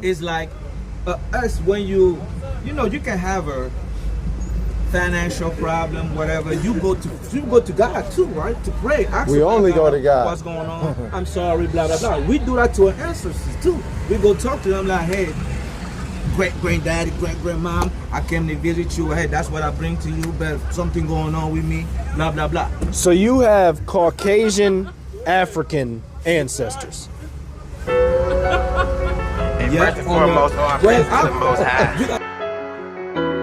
It's like us when you can have a financial problem, whatever. You go to God too, right? To pray. Ask We only go to God. What's going on? I'm sorry, blah blah blah. We do that to our ancestors too. We go talk to them like, hey, granddaddy, grandmom, I came to visit you. Hey, that's what I bring to you. But something going on with me, blah blah blah. So you have Caucasian African ancestors. And first and foremost, our praise to the Most High.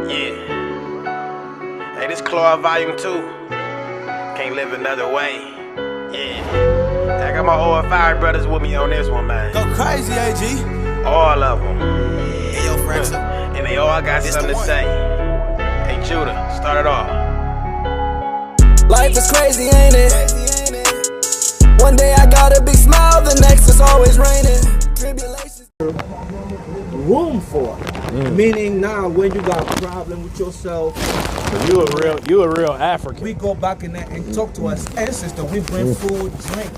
Yeah. Hey, this Claw Volume 2. Can't live another way. Yeah. I got my O.F.I brothers with me on this one, man. Go crazy, AG. All of them. Hey, yo, friends. And they all got something to say. Hey, Judah, start it off. Life is crazy, ain't it? One day I got a big smile, the next is always raining. Tribulations. Room for meaning now when you got a problem with yourself, You a real African. we go back in there and talk to us ancestors. We bring food, drink.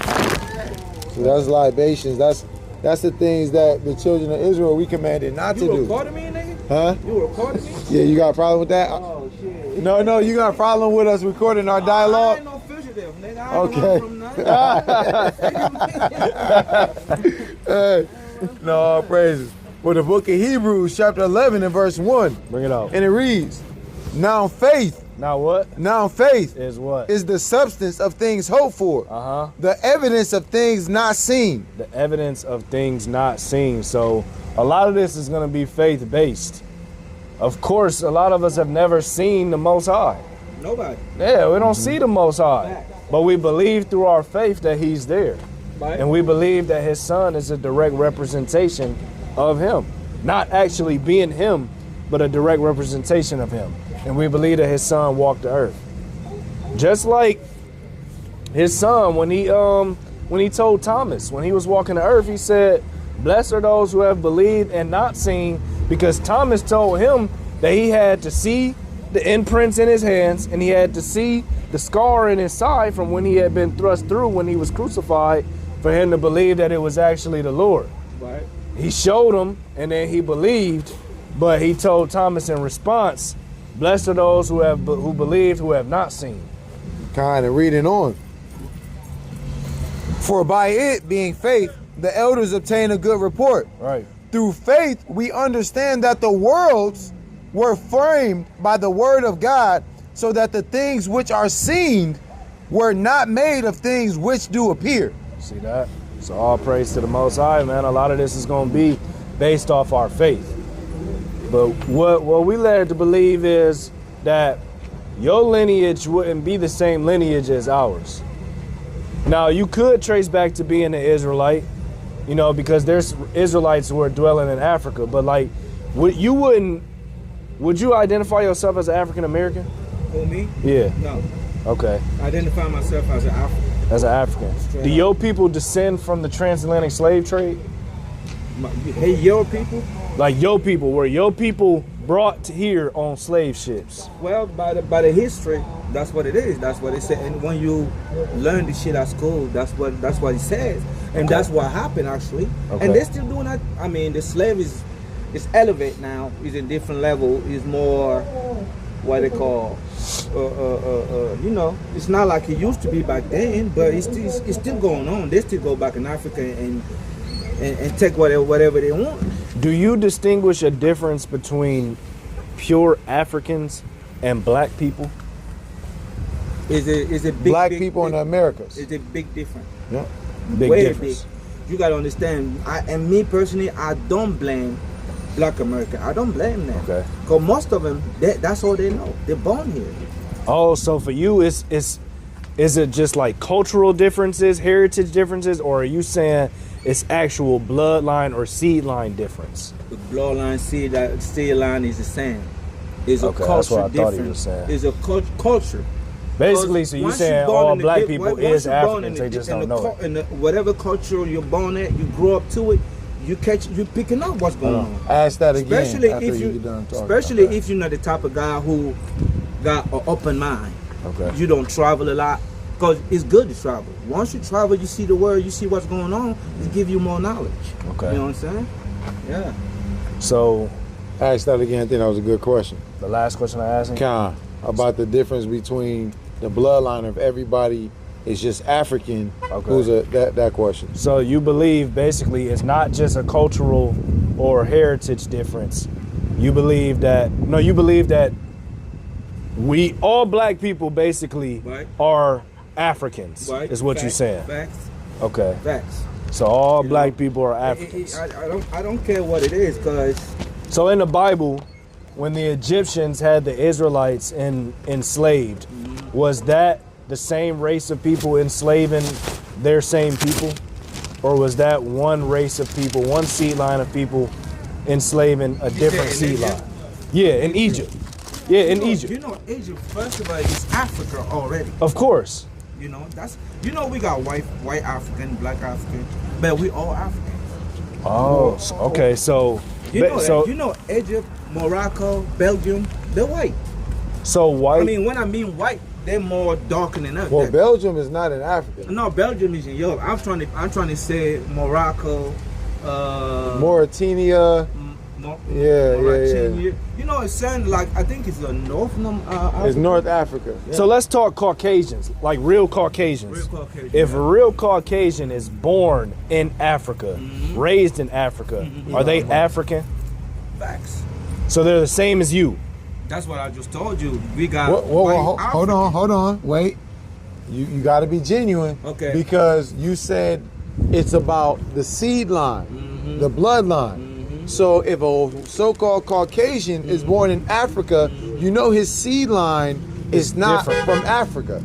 So that's libations. That's the things that the children of Israel we commanded not to You do. recording me, nigga? Huh? You recording me? Yeah, you got a problem with that? Oh shit. No, you got a problem with us recording our I dialogue? ain't no fugitive, nigga. I ain't from nothing. Hey, no, all praises. Well, the book of Hebrews, chapter 11 and verse 1. Bring it out. And it reads, Now faith Is what? is the substance of things hoped for, the evidence of things not seen. The evidence of things not seen. So a lot of this is going to be faith-based. Of course, a lot of us have never seen the Most High. Nobody. Yeah, we don't see the Most High. But we believe through our faith that he's there. Right. And we believe that his son is a direct representation of him. Not actually being him, but a direct representation of him. And we believe that his son walked the earth. Just like his son, when he told Thomas, when he was walking the earth, he said, blessed are those who have believed and not seen, because Thomas told him that he had to see the imprints in his hands and he had to see the scar in his side from when he had been thrust through when he was crucified, for him to believe that it was actually the Lord. Right. He showed him and then he believed, but he told Thomas in response, blessed are those who believed, who have not seen. Kind of reading on. For by it being faith, the elders obtain a good report. Right. Through faith, we understand that the worlds were framed by the word of God, so that the things which are seen were not made of things which do appear. See that? So all praise to the Most High, man. A lot of this is going to be based off our faith. But what we led to believe is that your lineage wouldn't be the same lineage as ours. Now, you could trace back to being an Israelite, because there's Israelites who are dwelling in Africa. But like, would you identify yourself as an African American? For me? Yeah. No. Okay. I identify myself as an African. As an African. Do your people descend from the transatlantic slave trade? Hey, your people? Like your people, were your people brought here on slave ships? Well, by the history, that's what it is. That's what it said. And when you learn the shit at school, that's what it says. And that's what happened actually. Okay. And they're still doing that. I mean, the slave is elevated now. It's a different level. It's more what they call, it's not like it used to be back then, but it's still going on. They still go back in Africa and take whatever they want. Do you distinguish a difference between pure Africans and black people? Is a big Black big, people big, in the Americas. It's a big difference. Yeah. Big Way difference. big. You gotta understand. And me personally, I don't blame Black American. I don't blame them. Okay. Cause most of them, that's all they know. They're born here. Oh, so for you, is it just like cultural differences, heritage differences, or are you saying it's actual bloodline or seed line difference? The bloodline, seed line is the same. It's a Okay, that's what culture I thought he difference. was saying. It's a culture. Basically, so you Once saying you're born all in the black diff- people once is you're born Africans, in they the- just in don't the know cul- it. in the, whatever culture you're born at, you grow up to it. You picking up what's going on. Ask that again. Especially after if you you, get done talking especially about if you're not the type of guy who got an open mind. Okay. You don't travel a lot, because it's good to travel. Once you travel, you see the world, you see what's going on. It give you more knowledge. Okay. You know what I'm saying? Yeah. So Ask that again. I think that was a good question. the last question I asked him. Con, about the difference between the bloodline of everybody is just African. Okay. Who's that question? So you believe basically it's not just a cultural or heritage difference. You believe that we all black people basically Right. are Africans. Right. Is what you're Facts, saying. Facts. Okay. Facts. So all You black know, people are Africans. I don't care what it is, cause So in the Bible, when the Egyptians had the Israelites enslaved, was that the same race of people enslaving their same people? Or was that one race of people, one seed line of people enslaving a different in seed Egypt? line? Yeah, in Egypt. Yeah, in Egypt. You know, Egypt, first of all, is Africa already. Of course. You know, we got white African, black African, but we all African. Oh, okay. So, You know, Egypt, Morocco, Belgium, they're white. So white. I mean, when I mean white, they're more darker than us. Well, Belgium is not in Africa. No, Belgium is in Europe. I'm trying to say Morocco, Mauritania. Yeah. You know, it sounds like, I think it's the North Africa. It's North Africa. Yeah. So let's talk Caucasians, like real Caucasians. Real Caucasian, If yeah. a real Caucasian is born in Africa, raised in Africa, are they African? Facts. So they're the same as you. That's what I just told you. We got Whoa, white hold African. on, wait. You got to be genuine. Okay. Because you said it's about the seed line, the bloodline. So if a so-called Caucasian is born in Africa, you know his seed line is not different. from Africa.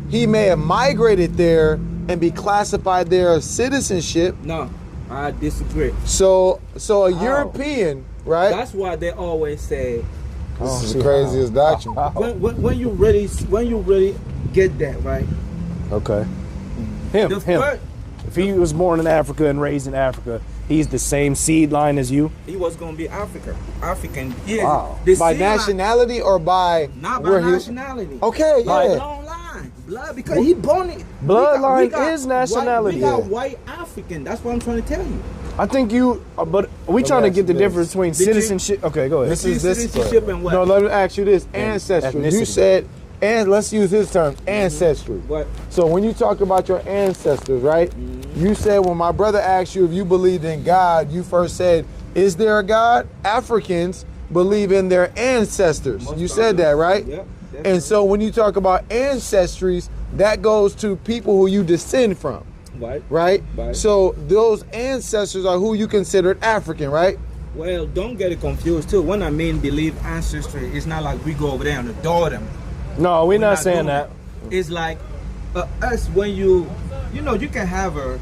He may have migrated there and be classified there as citizenship. No, I disagree. So a European, right? That's why they always say This is the craziest doctrine. when you really get that right. Okay. Him. The first, If he was born in Africa and raised in Africa, he's the same seed line as you. he was gonna be African. Yeah. Wow. The By seed line- nationality or by not by where he? nationality. Okay, By yeah. long line, blood, because he born it. Bloodline is nationality. We got white African. That's what I'm trying to tell you. I think you, but we trying to get the difference between citizenship. Okay, go ahead. This is this. Citizenship and what? No, let me ask you this: ancestry. You ethnicity. said, and let's use his term, ancestry. What? So when you talk about your ancestors, right? You said when my brother asked you if you believed in God, you first said, "Is there a God?" Africans believe in their ancestors. You said that, right? Yep. And so when you talk about ancestries, that goes to people who you descend from, Right. right? Right. So those ancestors are who you considered African, right? Well, don't get it confused too. When I mean believe ancestry, it's not like we go over there and adore them. No, we're not saying doing that. It's like us when you can have a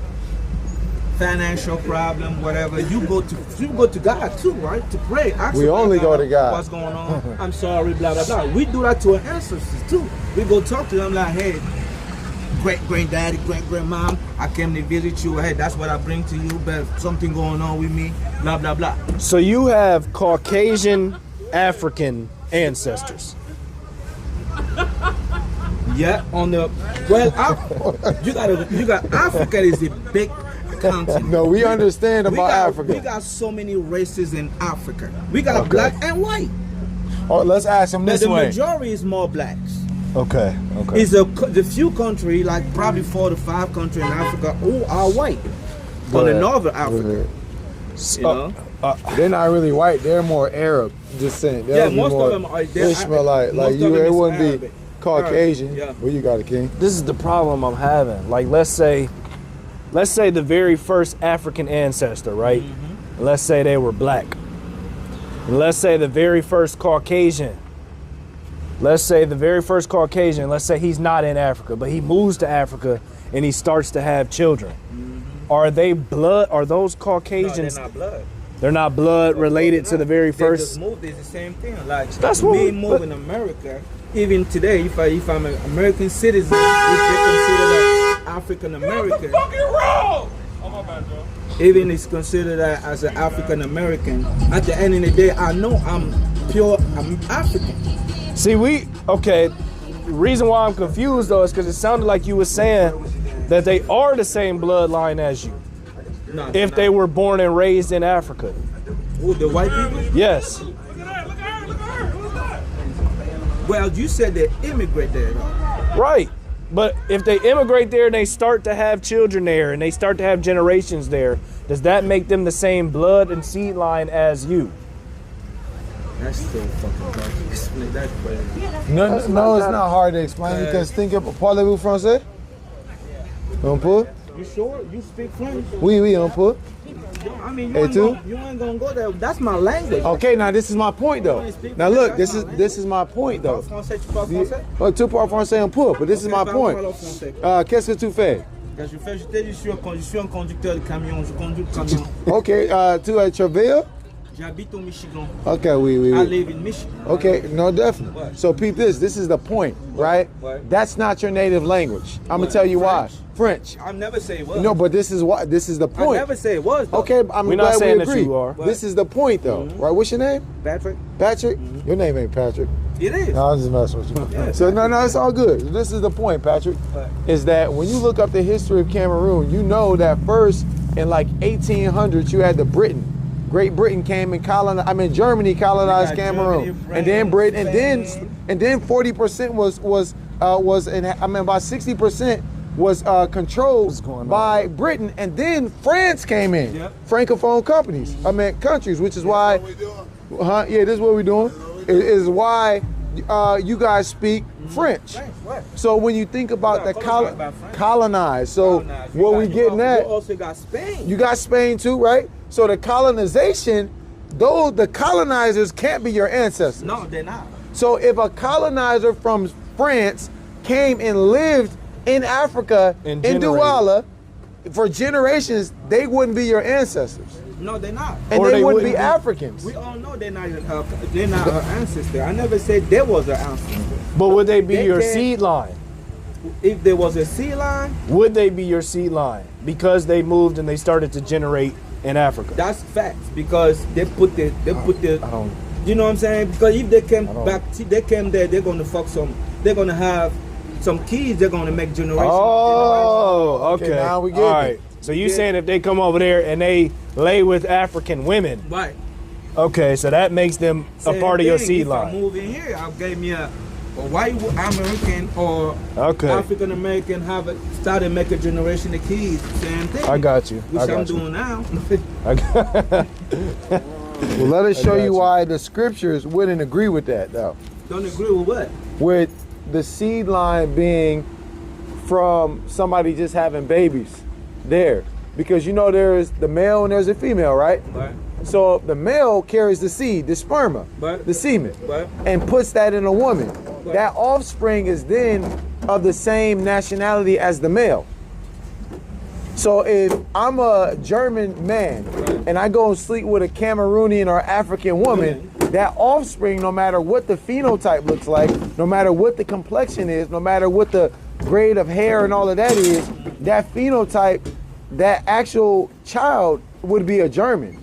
financial problem, whatever. You go to God too, right? To pray. Ask We him only about go to God. What's going on? I'm sorry, blah blah blah. We do that to our ancestors too. We go talk to them like, hey, great granddaddy, great grandmom, I came to visit you. Hey, that's what I bring to you. But something going on with me, blah blah blah. So you have Caucasian African ancestors. Yeah, on the you got Africa is a big continent. No, we understand about Africa. We got so many races in Africa. We got black and white. Oh, let's ask him But this the way. majority is more blacks. Okay. It's the few country, like probably 4 to 5 countries in Africa, who are white. On the northern Africa. You know? They're not really white. They're more Arab descent. Yeah, most of them are. Ishmaelite. Like you, it wouldn't be Caucasian. Yeah. Well, you got a king. This is the problem I'm having. Like, let's say the very first African ancestor, right? Let's say they were black. And let's say the very first Caucasian. Let's say he's not in Africa, but he moves to Africa and he starts to have children. Are they blood? Are those No, Caucasians? they're not blood. They're not blood related to the very They first. just moved. It's the same thing. Like That's what me we- moving America. Even today, if I'm an American citizen, if they consider that African American, even it's considered that as an African American. At the end of the day, I know I'm African. See, the reason why I'm confused though is because it sounded like you were saying that they are the same bloodline as you No, if they were born and raised in Africa. Who, the white people? Yes. Well, you said they immigrate there, though. Right. But if they immigrate there and they start to have children there and they start to have generations there, does that make them the same blood and seed line as you? That's still fucking hard to explain. That's crazy. No, it's not hard to explain because think of parlez-vous français? On peut? You sure? You speak French? Oui, on peut. I mean, Et tu? you ain't gonna go there. That's my language. Okay, now this is my point though. Now look, this is my point though. Français, tu parles français? Tu parles français un peu, but this is my point. Qu'est-ce que tu fais? Je suis un conducteur de camion. Je conduis le camion. Okay, tu travailles? J'habite au Michigan. Okay, oui. I live in Michigan. Okay, no, definitely. What? So peep this. This is the point, right? What? That's not your native language. I'm gonna tell you why. French. I never say it was. No, but this is why. This is the I point. never say it was. Though. Okay, I'm We're glad not saying we that agree. you are. This is the point, though, right? What's your name? Patrick. Patrick. Your name ain't Patrick. It is. No, I'm just messing with you. So no, it's all good. This is the point, Patrick. What? Is that when you look up the history of Cameroon, you know that first in like 1800s you had the Britain. Great Britain came and colonized. Germany colonized Cameroon, Germany, and then Britain, Spain. and then 40% was about 60% was controlled by Britain, and then France came in. Yep. Francophone countries, which is why. Yeah, this is what we're doing. It is why you guys speak French. What? So when you think about the colonized, so Colonized. what we getting at? You also got Spain. You got Spain too, right? So the colonization, though the colonizers can't be your ancestors. No, they're not. So if a colonizer from France came and lived in Africa, in Douala, for generations, they wouldn't be your ancestors. No, they're not. And Or they they wouldn't be wouldn't be- Africans. We all know they're not our ancestor. I never said there was an ancestor. But would they be They your can't- seed line? If there was a sea line, Would they be your seed line because they moved and they started to generate in Africa? that's facts because they put the I don't. you know what I'm saying? Because if they came they came there, they're gonna they're gonna have some kids, they're gonna make generations. Oh, okay. now we get All it. right. So you Yeah. saying if they come over there and they lay with African women, Right. okay, so that makes them a Same part of your thing, seed if I line. move in here, I gave me a white American or Okay. African American started make a generation of kids. Same thing. I got you. Which I got I'm you. doing now. I got- Well, let us show got you you. why the scriptures wouldn't agree with that, though. Don't agree with what? With the seed line being from somebody just having babies there. Because you know there's the male and there's a female, right? Right. So the male carries the seed, the sperma, Right. the semen, Right. and puts that in a woman. That offspring is then of the same nationality as the male. So if I'm a German man and I go and sleep with a Cameroonian or African woman, that offspring, no matter what the phenotype looks like, no matter what the complexion is, no matter what the grade of hair and all of that is, that phenotype, that actual child would be a German.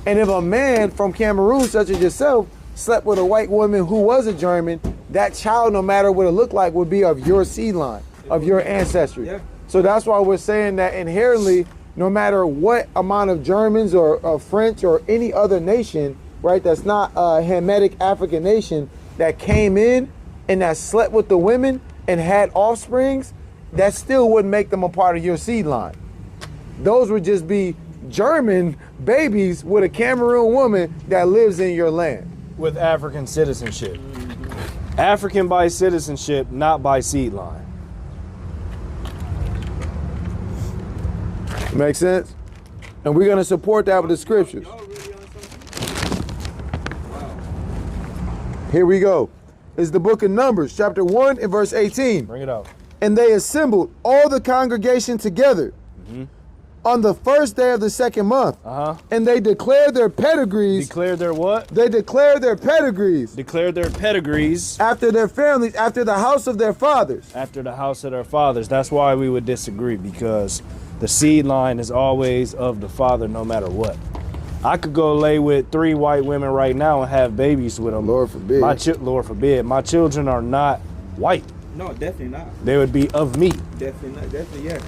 And if a man from Cameroon, such as yourself, slept with a white woman who was a German, that child, no matter what it looked like, would be of your seed line, of your ancestry. Yeah. So that's why we're saying that inherently, no matter what amount of Germans or French or any other nation, right, that's not a Hamitic African nation that came in and that slept with the women and had offsprings, that still wouldn't make them a part of your seed line. Those would just be German babies with a Cameroon woman that lives in your land. with African citizenship. African by citizenship, not by seed line. Make sense? And we're going to support that with the scriptures. Here we go. It's the book of Numbers, chapter 1 and verse 18. Bring it out. And they assembled all the congregation together on the first day of the second month. And they declared their pedigrees. Declare their what? They declared their pedigrees Declare their pedigrees after their families, after the house of their fathers. after the house of their fathers. That's why we would disagree, because the seed line is always of the father no matter what. I could go lay with 3 white women right now and have babies with them. Lord forbid. Lord forbid. My children are not white. No, definitely not. They would be of me. Definitely not. Definitely, yeah.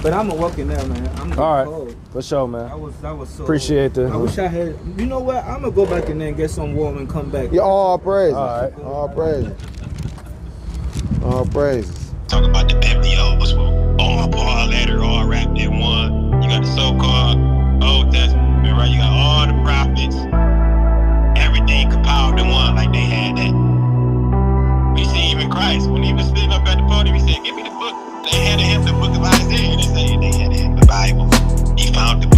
But I'm gonna walk in there, man. I'm All right, cold. for sure, man. That was so. Appreciate that. I wish I had. You know what? I'm gonna go back in there and get some water and come back. Yeah, all praises. All right. All praises. All praises. Talk about the Beverly Hills, all Paul letter, all wrapped in one. You got the so-called Old Testament, right? You got all the prophets, everything compiled in one, like they had that. We see even Christ, when he was sitting up at the podium, he said, "Give me the book." They handed him the book of Isaiah, and they said they handed him the Bible. He found the